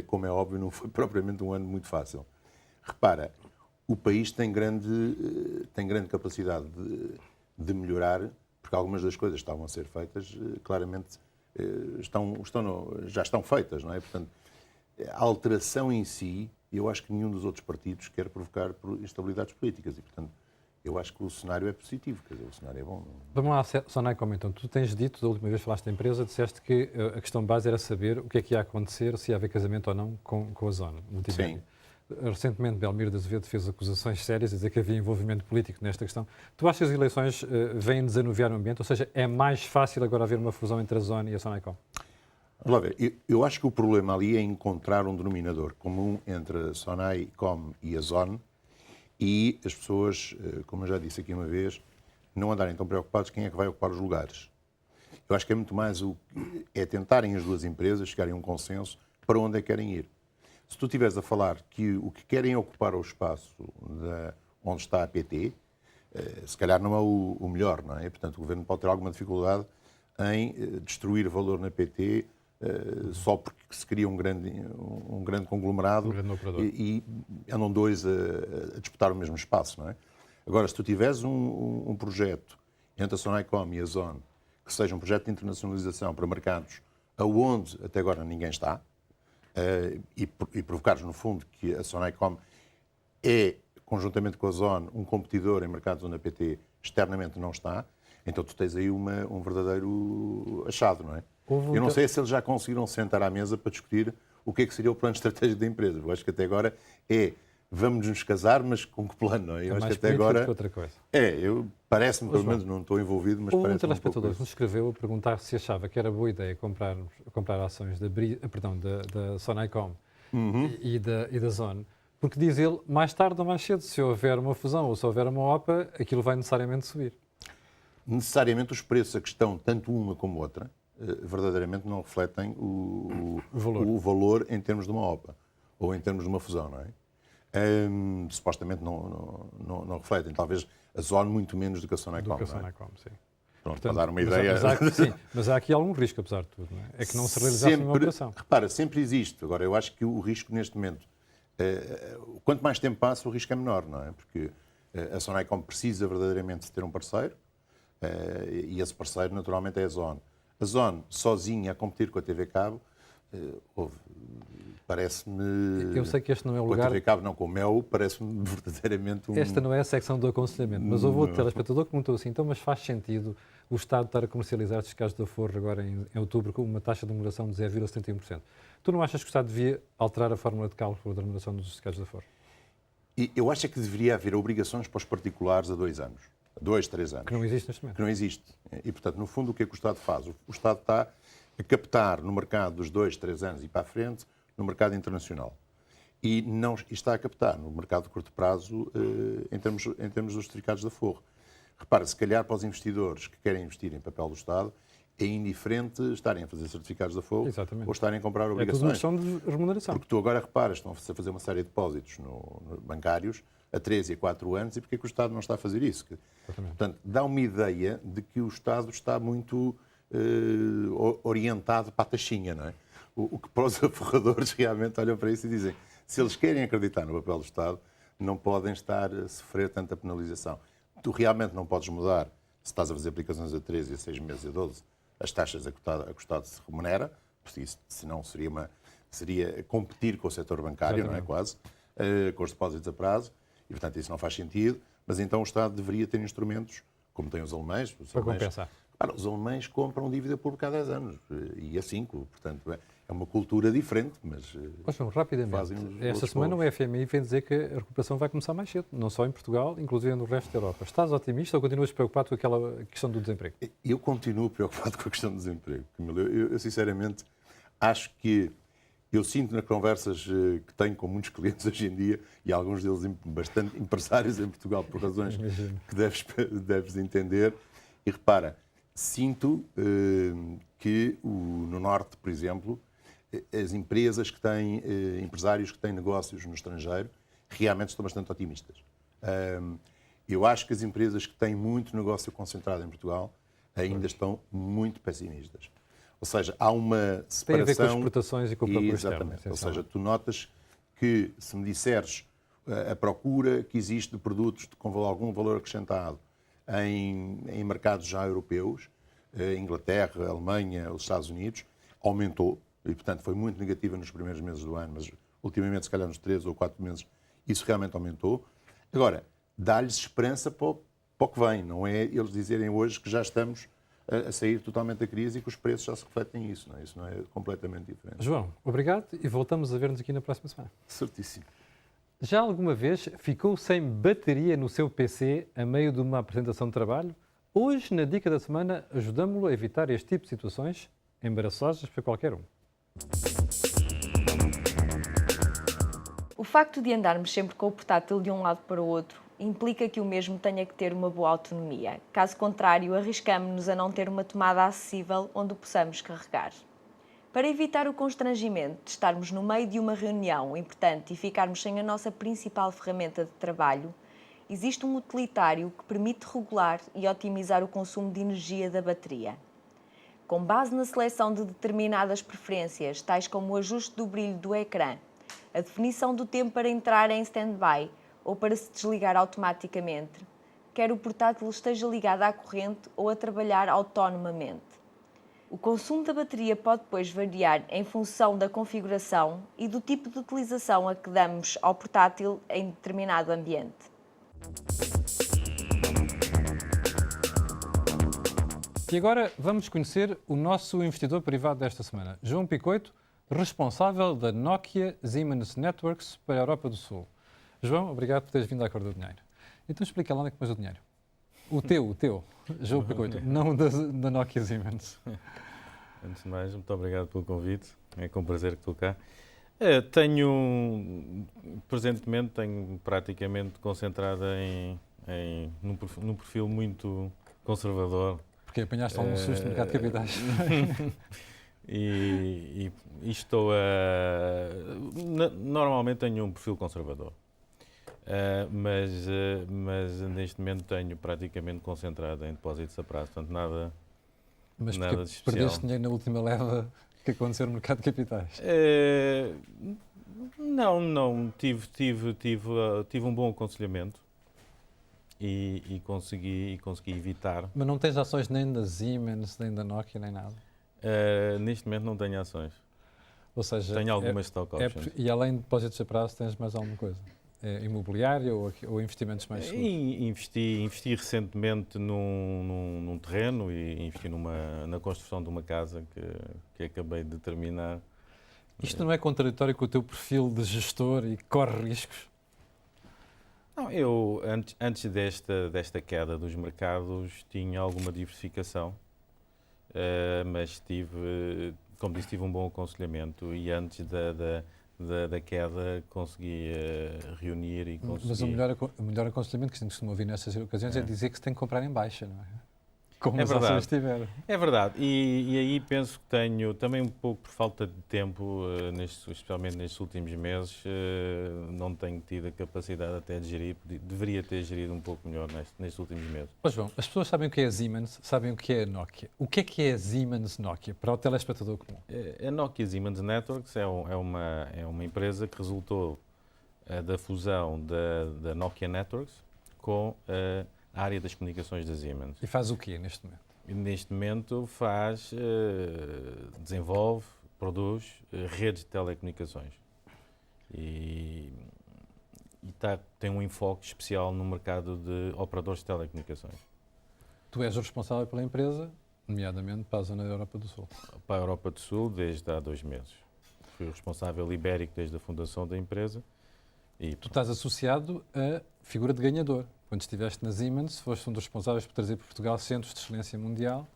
como é óbvio, não foi propriamente um ano muito fácil. Repara, o país tem grande capacidade de melhorar, porque algumas das coisas que estavam a ser feitas, claramente, já estão feitas, não é? Portanto, a alteração em si, eu acho que nenhum dos outros partidos quer provocar instabilidades políticas e, portanto, eu acho que o cenário é positivo, quer dizer, o cenário é bom. Vamos lá, Sonaicom, então. Tu tens dito, da última vez que falaste da empresa, disseste que a questão base era saber o que é que ia acontecer, se ia haver casamento ou não com a Zone Multimédia. Sim. Recentemente, Belmiro de Azevedo fez acusações sérias a dizer que havia envolvimento político nesta questão. Tu achas que as eleições vêm desanuviar o ambiente? Ou seja, é mais fácil agora haver uma fusão entre a Zone e a Sonaicom? Vamos lá ver. Eu acho que o problema ali é encontrar um denominador comum entre a Sonaicom e a Zone e as pessoas, como eu já disse aqui uma vez, não andarem tão preocupados quem é que vai ocupar os lugares. Eu acho que é muito mais é tentarem as duas empresas chegarem a um consenso para onde é que querem ir. Se tu estiveres a falar que o que querem é ocupar o espaço onde está a PT, se calhar não é o melhor, não é? Portanto, o Governo pode ter alguma dificuldade em destruir valor na PT só porque se cria um grande conglomerado e andam dois a disputar o mesmo espaço, não é? Agora, se tu tiveres um projeto entre a Sonaicom e a Zone, que seja um projeto de internacionalização para mercados aonde até agora ninguém está, e provocares, no fundo, que a Sonaicom é, conjuntamente com a Zone, um competidor em mercados onde a PT externamente não está, então tu tens aí um verdadeiro achado, não é? Eu não sei se eles já conseguiram sentar à mesa para discutir o que é que seria o plano estratégico da empresa. Eu acho que até agora vamos nos casar, mas com que plano, não é? Eu acho que até agora que outra coisa. Parece-me, pelo menos, não estou envolvido, mas parece-me um telespectador que nos escreveu a perguntar se achava que era boa ideia comprar ações da Sonaicom e da Zone, porque diz ele, mais tarde ou mais cedo, se houver uma fusão ou se houver uma OPA, aquilo vai necessariamente subir. Necessariamente os preços a que estão, tanto uma como outra, verdadeiramente não refletem o valor em termos de uma OPA ou em termos de uma fusão, não é? Supostamente não refletem. Talvez a Zone muito menos do que a Sonaicom. Sim. Pronto, para dar uma ideia. Mas há aqui algum risco, apesar de tudo, não é? É que não se realizasse uma operação. Repara, sempre existe. Agora, eu acho que o risco neste momento, quanto mais tempo passa, o risco é menor, não é? Porque a Sonaicom precisa verdadeiramente de ter um parceiro e esse parceiro, naturalmente, é a Zone. A Zone, sozinha, a competir com a TV Cabo, parece-me... Eu sei que este não é o lugar... Com a TV Cabo, não, com o Mel, parece-me verdadeiramente Esta não é a secção do aconselhamento, mas houve outro telespectador que perguntou assim, então, mas faz sentido o Estado estar a comercializar estes casos de aforro agora em outubro com uma taxa de remuneração de 0,71%. Tu não achas que o Estado devia alterar a fórmula de cálculo da remuneração dos casos de aforro? Eu acho que deveria haver obrigações para os particulares a 2 anos. 2, 3 anos. Que não existe neste momento. Que não existe. E, portanto, no fundo, o que é que o Estado faz? O Estado está a captar no mercado dos 2, 3 anos e para a frente, no mercado internacional. E está a captar no mercado de curto prazo em termos dos certificados de aforro. Repara, se calhar para os investidores que querem investir em papel do Estado, é indiferente estarem a fazer certificados de aforro ou estarem a comprar obrigações. É tudo uma questão de remuneração. Porque tu agora reparas, estão a fazer uma série de depósitos bancários a 3 e a 4 anos, e porque é que o Estado não está a fazer isso? Portanto, dá uma ideia de que o Estado está muito orientado para a taxinha, não é? O que para os aforradores realmente olham para isso e dizem, se eles querem acreditar no papel do Estado, não podem estar a sofrer tanta penalização. Tu realmente não podes mudar, se estás a fazer aplicações a 13, a 6 meses e a 12, as taxas a que o Estado se remunera, porque isso, senão seria competir com o setor bancário, não é? Quase, com os depósitos a prazo, e portanto isso não faz sentido, mas então o Estado deveria ter instrumentos, como têm os alemães. Para compensar. Os alemães compram dívida pública há 10 anos e a 5, portanto é uma cultura diferente, mas João, rapidamente, esta semana o FMI vem dizer que a recuperação vai começar mais cedo, não só em Portugal, inclusive no resto da Europa. Estás otimista ou continuas preocupado com aquela questão do desemprego? Eu continuo preocupado com a questão do desemprego. Eu sinceramente acho que eu sinto nas conversas que tenho com muitos clientes hoje em dia, e alguns deles bastante empresários em Portugal, por razões que deves entender, e repara, sinto que no Norte, por exemplo, as empresas que têm, empresários que têm negócios no estrangeiro, realmente estão bastante otimistas. Eu acho que as empresas que têm muito negócio concentrado em Portugal ainda estão muito pessimistas. Ou seja, há uma separação... Tem a ver com as exportações e com o próprio externo. externo. Ou seja, tu notas que, se me disseres a procura que existe de produtos com algum valor acrescentado em mercados já europeus, Inglaterra, Alemanha, os Estados Unidos, aumentou, e portanto foi muito negativa nos primeiros meses do ano, mas ultimamente, se calhar nos 3 ou 4 meses, isso realmente aumentou. Agora, dá-lhes esperança para o que vem, não é eles dizerem hoje que já estamos a sair totalmente da crise e que os preços já se refletem nisso, não é? Isso não é completamente diferente. João, obrigado e voltamos a ver-nos aqui na próxima semana. Certíssimo. Já alguma vez ficou sem bateria no seu PC a meio de uma apresentação de trabalho? Hoje, na Dica da Semana, ajudamos-lo a evitar este tipo de situações embaraçosas para qualquer um. O facto de andarmos sempre com o portátil de um lado para o outro implica que o mesmo tenha que ter uma boa autonomia. Caso contrário, arriscamo-nos a não ter uma tomada acessível onde o possamos carregar. Para evitar o constrangimento de estarmos no meio de uma reunião importante e ficarmos sem a nossa principal ferramenta de trabalho, existe um utilitário que permite regular e otimizar o consumo de energia da bateria. Com base na seleção de determinadas preferências, tais como o ajuste do brilho do ecrã, a definição do tempo para entrar em stand-by ou para se desligar automaticamente, quer o portátil esteja ligado à corrente ou a trabalhar autonomamente. O consumo da bateria pode depois variar em função da configuração e do tipo de utilização a que damos ao portátil em determinado ambiente. E agora vamos conhecer o nosso investidor privado desta semana, João Picoito, responsável da Nokia Siemens Networks para a Europa do Sul. João, obrigado por teres vindo à Cor do Dinheiro. Então explica lá onde é que pões o dinheiro. O teu, João Picoito, não da Nokia Siemens. Antes de mais, muito obrigado pelo convite. É com prazer que estou cá. Presentemente, tenho praticamente concentrado num perfil muito conservador. Porque apanhaste algum susto no mercado de capitais. e estou normalmente tenho um perfil conservador. Mas neste momento tenho praticamente concentrado em depósitos a prazo, portanto nada de especial. Perdeste dinheiro na última leva que aconteceu no mercado de capitais? Não, tive um bom aconselhamento e consegui evitar. Mas não tens ações nem da Siemens, nem da Nokia, nem nada? Neste momento não tenho ações. Ou seja, tenho algumas stock options. E além de depósitos a prazo, tens mais alguma coisa? Imobiliário ou investimentos mais seguros? Investi recentemente num terreno e investi na construção de uma casa que acabei de terminar. Isto não é contraditório com o teu perfil de gestor e corre riscos? Não, eu antes desta queda dos mercados tinha alguma diversificação, mas como disse, tive um bom aconselhamento e antes da queda consegui reunir e consegui... Mas o melhor aconselhamento que se costuma ouvir nessas ocasiões é dizer que se tem que comprar em baixa, não é? Como as ações estiveram. É verdade. E aí penso que tenho, também um pouco por falta de tempo, especialmente nestes últimos meses, não tenho tido a capacidade até de gerir, deveria ter gerido um pouco melhor nestes últimos meses. Mas João, as pessoas sabem o que é a Siemens, sabem o que é a Nokia. O que é a Siemens Nokia para o telespectador comum? A Nokia Siemens Networks é uma empresa que resultou da fusão da Nokia Networks com a área das comunicações da Siemens. E faz o quê neste momento? Neste momento desenvolve, produz redes de telecomunicações. Tem um enfoque especial no mercado de operadores de telecomunicações. Tu és o responsável pela empresa, nomeadamente para a zona da Europa do Sul. Para a Europa do Sul desde há 2 meses. Fui o responsável ibérico desde a fundação da empresa. Tu estás associado à figura de ganhador. Quando estiveste na Siemens, foste um dos responsáveis por trazer para Portugal centros de excelência mundial.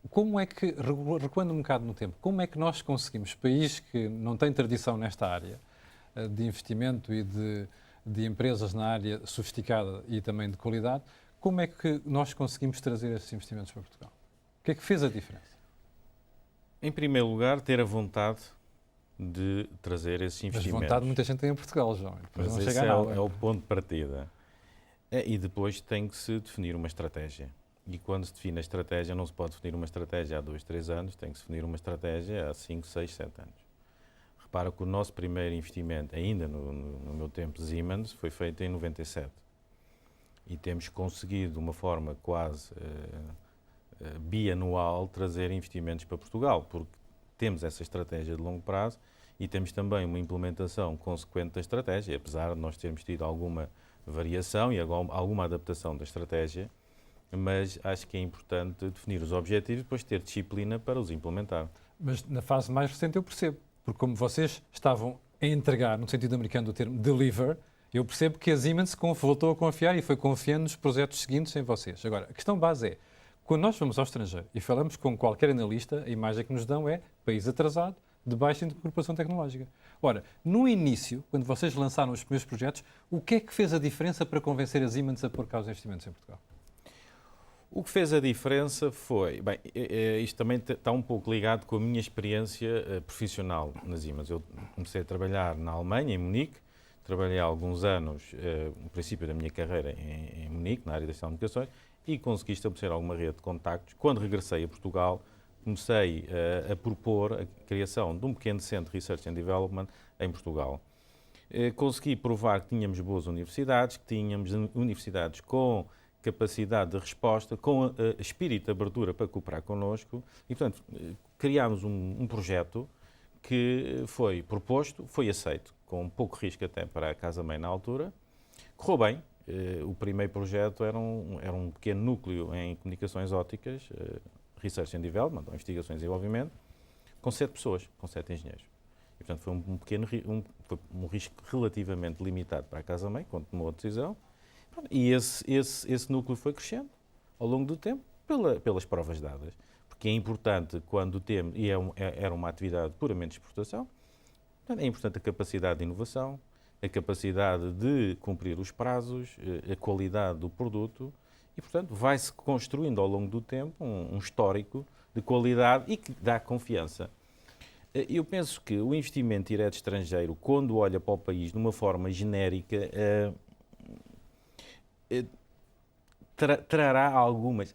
Como é que, recuando um bocado no tempo, como é que nós conseguimos, país que não tem tradição nesta área de investimento e de empresas na área sofisticada e também de qualidade, como é que nós conseguimos trazer esses investimentos para Portugal? O que é que fez a diferença? Em primeiro lugar, ter a vontade de trazer esses investimentos. Mas vontade muita gente tem em Portugal, João. Mas não esse chega a nada. é o ponto de partida. E depois tem que se definir uma estratégia. E quando se define a estratégia, não se pode definir uma estratégia há 2, 3 anos, tem que se definir uma estratégia há 5, 6, 7 anos. Repara que o nosso primeiro investimento, ainda no meu tempo Siemens, foi feito em 97. E temos conseguido, de uma forma quase bianual, trazer investimentos para Portugal, porque temos essa estratégia de longo prazo e temos também uma implementação consequente da estratégia, apesar de nós termos tido alguma variação e alguma adaptação da estratégia, mas acho que é importante definir os objetivos e depois ter disciplina para os implementar. Mas na fase mais recente eu percebo, porque como vocês estavam a entregar, no sentido americano do termo deliver, eu percebo que a Siemens voltou a confiar e foi confiando nos projetos seguintes em vocês. Agora, a questão base é, quando nós vamos ao estrangeiro e falamos com qualquer analista, a imagem que nos dão é país atrasado, de baixa incorporação tecnológica. Ora, no início, quando vocês lançaram os primeiros projetos, o que é que fez a diferença para convencer a Siemens a pôr cá os investimentos em Portugal? O que fez a diferença foi... Bem, isto também está um pouco ligado com a minha experiência profissional na Siemens. Eu comecei a trabalhar na Alemanha, em Munique. Trabalhei há alguns anos, no princípio da minha carreira, em Munique, na área das telecomunicações, e consegui estabelecer alguma rede de contactos. Quando regressei a Portugal, comecei a propor a criação de um pequeno centro de Research and Development em Portugal. Consegui provar que tínhamos boas universidades, que tínhamos universidades com capacidade de resposta, com espírito de abertura para cooperar connosco e, portanto, criámos um projeto que foi proposto, foi aceito, com pouco risco até para a Casa-Mãe na altura. Correu bem. O primeiro projeto era um pequeno núcleo em comunicações ópticas, Research and Development, ou investigações e desenvolvimento, com 7 pessoas, com 7 engenheiros. E, portanto, foi um risco relativamente limitado para a Casa-Mãe, quando tomou a decisão. E esse núcleo foi crescendo ao longo do tempo pelas provas dadas. Porque é importante quando temos, e era uma atividade puramente de exportação, é importante a capacidade de inovação, a capacidade de cumprir os prazos, a qualidade do produto e, portanto, vai-se construindo ao longo do tempo um histórico de qualidade e que dá confiança. Eu penso que o investimento direto estrangeiro, quando olha para o país de uma forma genérica, trará algumas...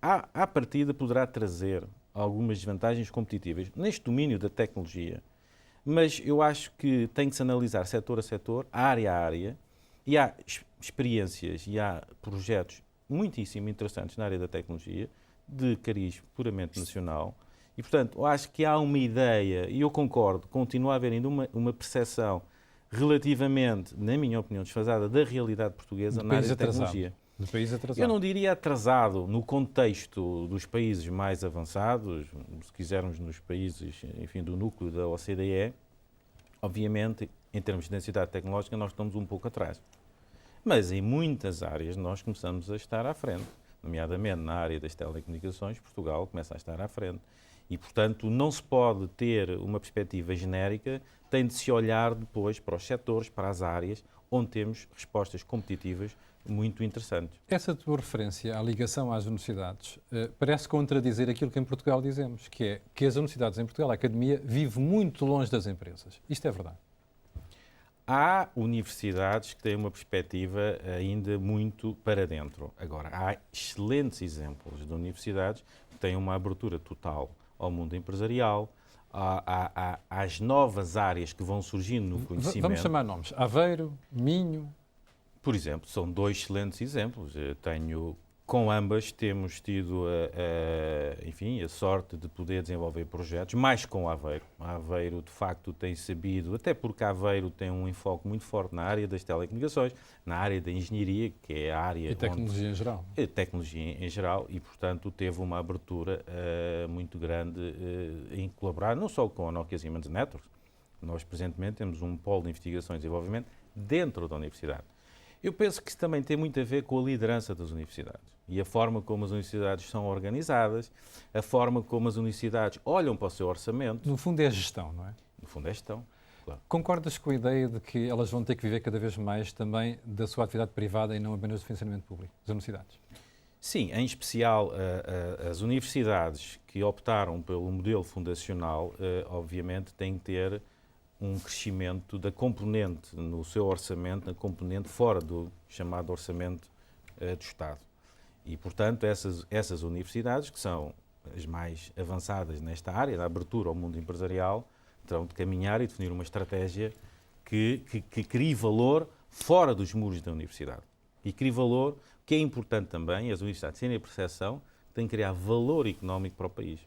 À partida poderá trazer algumas desvantagens competitivas neste domínio da tecnologia, mas eu acho que tem que se analisar setor a setor, área a área, e há experiências e há projetos muitíssimo interessantes na área da tecnologia, de cariz puramente nacional, e, portanto, eu acho que há uma ideia, e eu concordo, continua a haver ainda uma percepção relativamente, na minha opinião, desfasada da realidade portuguesa na área da tecnologia. Do país atrasado. Eu não diria atrasado no contexto dos países mais avançados, se quisermos nos países, enfim, do núcleo da OCDE, obviamente, em termos de densidade tecnológica, nós estamos um pouco atrás. Mas em muitas áreas nós começamos a estar à frente, nomeadamente na área das telecomunicações, Portugal começa a estar à frente. E, portanto, não se pode ter uma perspectiva genérica, tem de se olhar depois para os setores, para as áreas, onde temos respostas competitivas muito interessantes. Essa tua referência à ligação às universidades parece contradizer aquilo que em Portugal dizemos, que é que as universidades em Portugal, a academia, vive muito longe das empresas. Isto é verdade? Há universidades que têm uma perspectiva ainda muito para dentro. Agora, há excelentes exemplos de universidades que têm uma abertura total ao mundo empresarial, às novas áreas que vão surgindo no conhecimento. Vamos chamar nomes. Aveiro, Minho... Por exemplo, são 2 excelentes exemplos. Com ambas temos tido enfim, a sorte de poder desenvolver projetos, mais com Aveiro. A Aveiro, de facto, tem sabido, até porque Aveiro tem um enfoque muito forte na área das telecomunicações, na área da engenharia, que é a área... E tecnologia em geral. Tecnologia em geral, e, portanto, teve uma abertura muito grande em colaborar, não só com a Nokia Siemens Networks. Nós, presentemente, temos um polo de investigações e desenvolvimento dentro da universidade. Eu penso que isso também tem muito a ver com a liderança das universidades e a forma como as universidades são organizadas, a forma como as universidades olham para o seu orçamento. No fundo é a gestão, não é? No fundo é a gestão, claro. Concordas com a ideia de que elas vão ter que viver cada vez mais também da sua atividade privada e não apenas do financiamento público das universidades? Sim, em especial as universidades que optaram pelo modelo fundacional, obviamente, têm que ter um crescimento da componente no seu orçamento, na componente fora do chamado orçamento do Estado. E, portanto, essas universidades, que são as mais avançadas nesta área, da abertura ao mundo empresarial, terão de caminhar e definir uma estratégia que crie valor fora dos muros da universidade. E crie valor, que é importante também, as universidades terem a percepção que têm que criar valor económico para o país.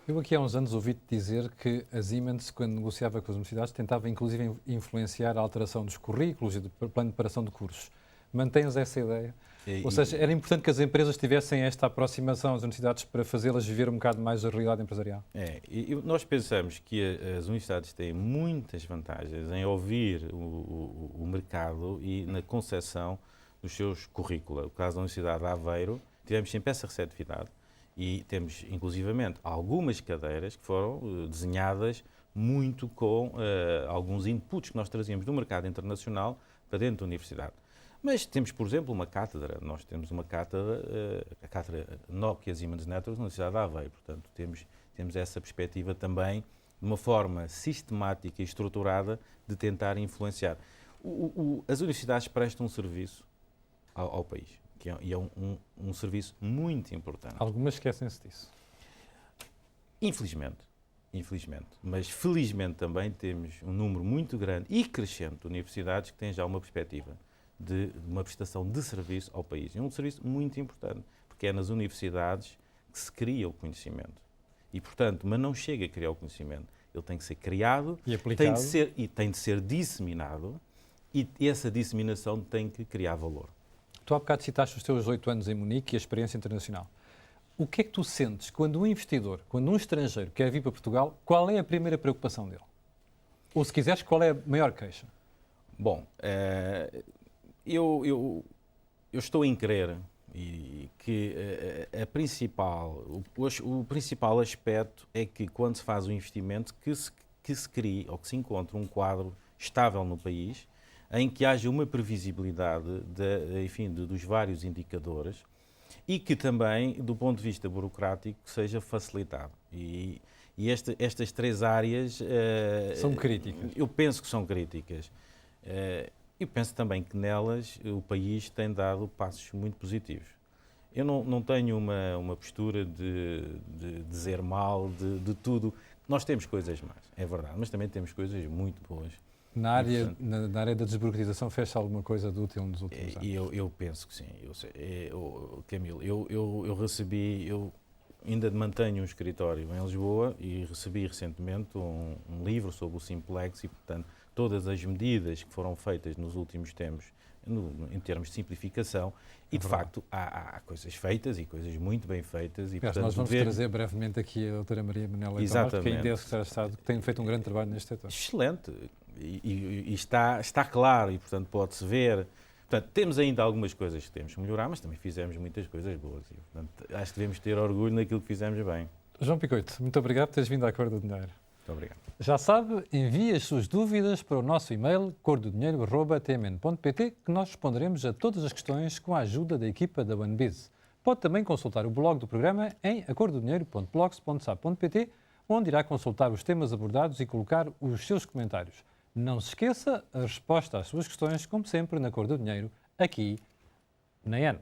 Eu aqui há uns anos ouvi-te dizer que a Siemens, quando negociava com as universidades, tentava inclusive influenciar a alteração dos currículos e do plano de preparação de cursos. Mantens essa ideia? Ou seja, era importante que as empresas tivessem esta aproximação às universidades para fazê-las viver um bocado mais a realidade empresarial. Nós pensamos que as universidades têm muitas vantagens em ouvir o mercado e na concepção dos seus currícula. O caso da Universidade de Aveiro, tivemos sempre essa receptividade e temos, inclusivamente, algumas cadeiras que foram desenhadas muito com alguns inputs que nós trazíamos do mercado internacional para dentro da universidade. Mas temos, por exemplo, uma cátedra. Nós temos uma cátedra, a cátedra Nokia Siemens Networks na Universidade de Aveiro. Portanto, temos essa perspectiva também, de uma forma sistemática e estruturada, de tentar influenciar. As universidades prestam um serviço ao país, que é um serviço muito importante. Algumas esquecem-se disso. Infelizmente. Mas felizmente também temos um número muito grande e crescente de universidades que têm já uma perspectiva de uma prestação de serviço ao país. É um serviço muito importante, porque é nas universidades que se cria o conhecimento. E, portanto, mas não chega a criar o conhecimento. Ele tem que ser criado, e aplicado. Tem de ser disseminado, e essa disseminação tem que criar valor. Tu há bocado citaste os teus 8 anos em Munique e a experiência internacional. O que é que tu sentes quando um investidor, quando um estrangeiro quer vir para Portugal, qual é a primeira preocupação dele? Ou, se quiseres, qual é a maior queixa? Bom, eu estou em crer que o principal aspecto é que, quando se faz o investimento, que se crie ou que se encontre um quadro estável no país, em que haja uma previsibilidade dos vários indicadores e que também, do ponto de vista burocrático, seja facilitado. E estas 3 áreas... são críticas. Eu penso que são críticas. Eu penso também que nelas o país tem dado passos muito positivos. Eu não tenho uma postura de dizer mal de tudo. Nós temos coisas más, é verdade, mas também temos coisas muito boas. Na área da desburocratização fez-se alguma coisa de útil nos últimos anos? Eu penso que sim. Camilo, eu ainda mantenho um escritório em Lisboa e recebi recentemente um livro sobre o Simplex e, portanto, todas as medidas que foram feitas nos últimos tempos, em termos de simplificação, e de facto há coisas feitas e coisas muito bem feitas. E, portanto, nós vamos trazer brevemente aqui a doutora Maria Manela Tomás, que ainda é Secretária de Estado, que tem feito um grande trabalho neste setor. Excelente, e está claro, e portanto pode-se ver. Portanto, temos ainda algumas coisas que temos que melhorar, mas também fizemos muitas coisas boas. E, portanto, acho que devemos ter orgulho naquilo que fizemos bem. João Picoito, muito obrigado por teres vindo à Cor do Dinheiro. Muito obrigado. Já sabe, envie as suas dúvidas para o nosso e-mail cordodinheiro@tmn.pt, que nós responderemos a todas as questões com a ajuda da equipa da OneBiz. Pode também consultar o blog do programa em acordodinheiro.blogs.sap.pt, onde irá consultar os temas abordados e colocar os seus comentários. Não se esqueça a resposta às suas questões, como sempre, na Cor do Dinheiro, aqui na EN.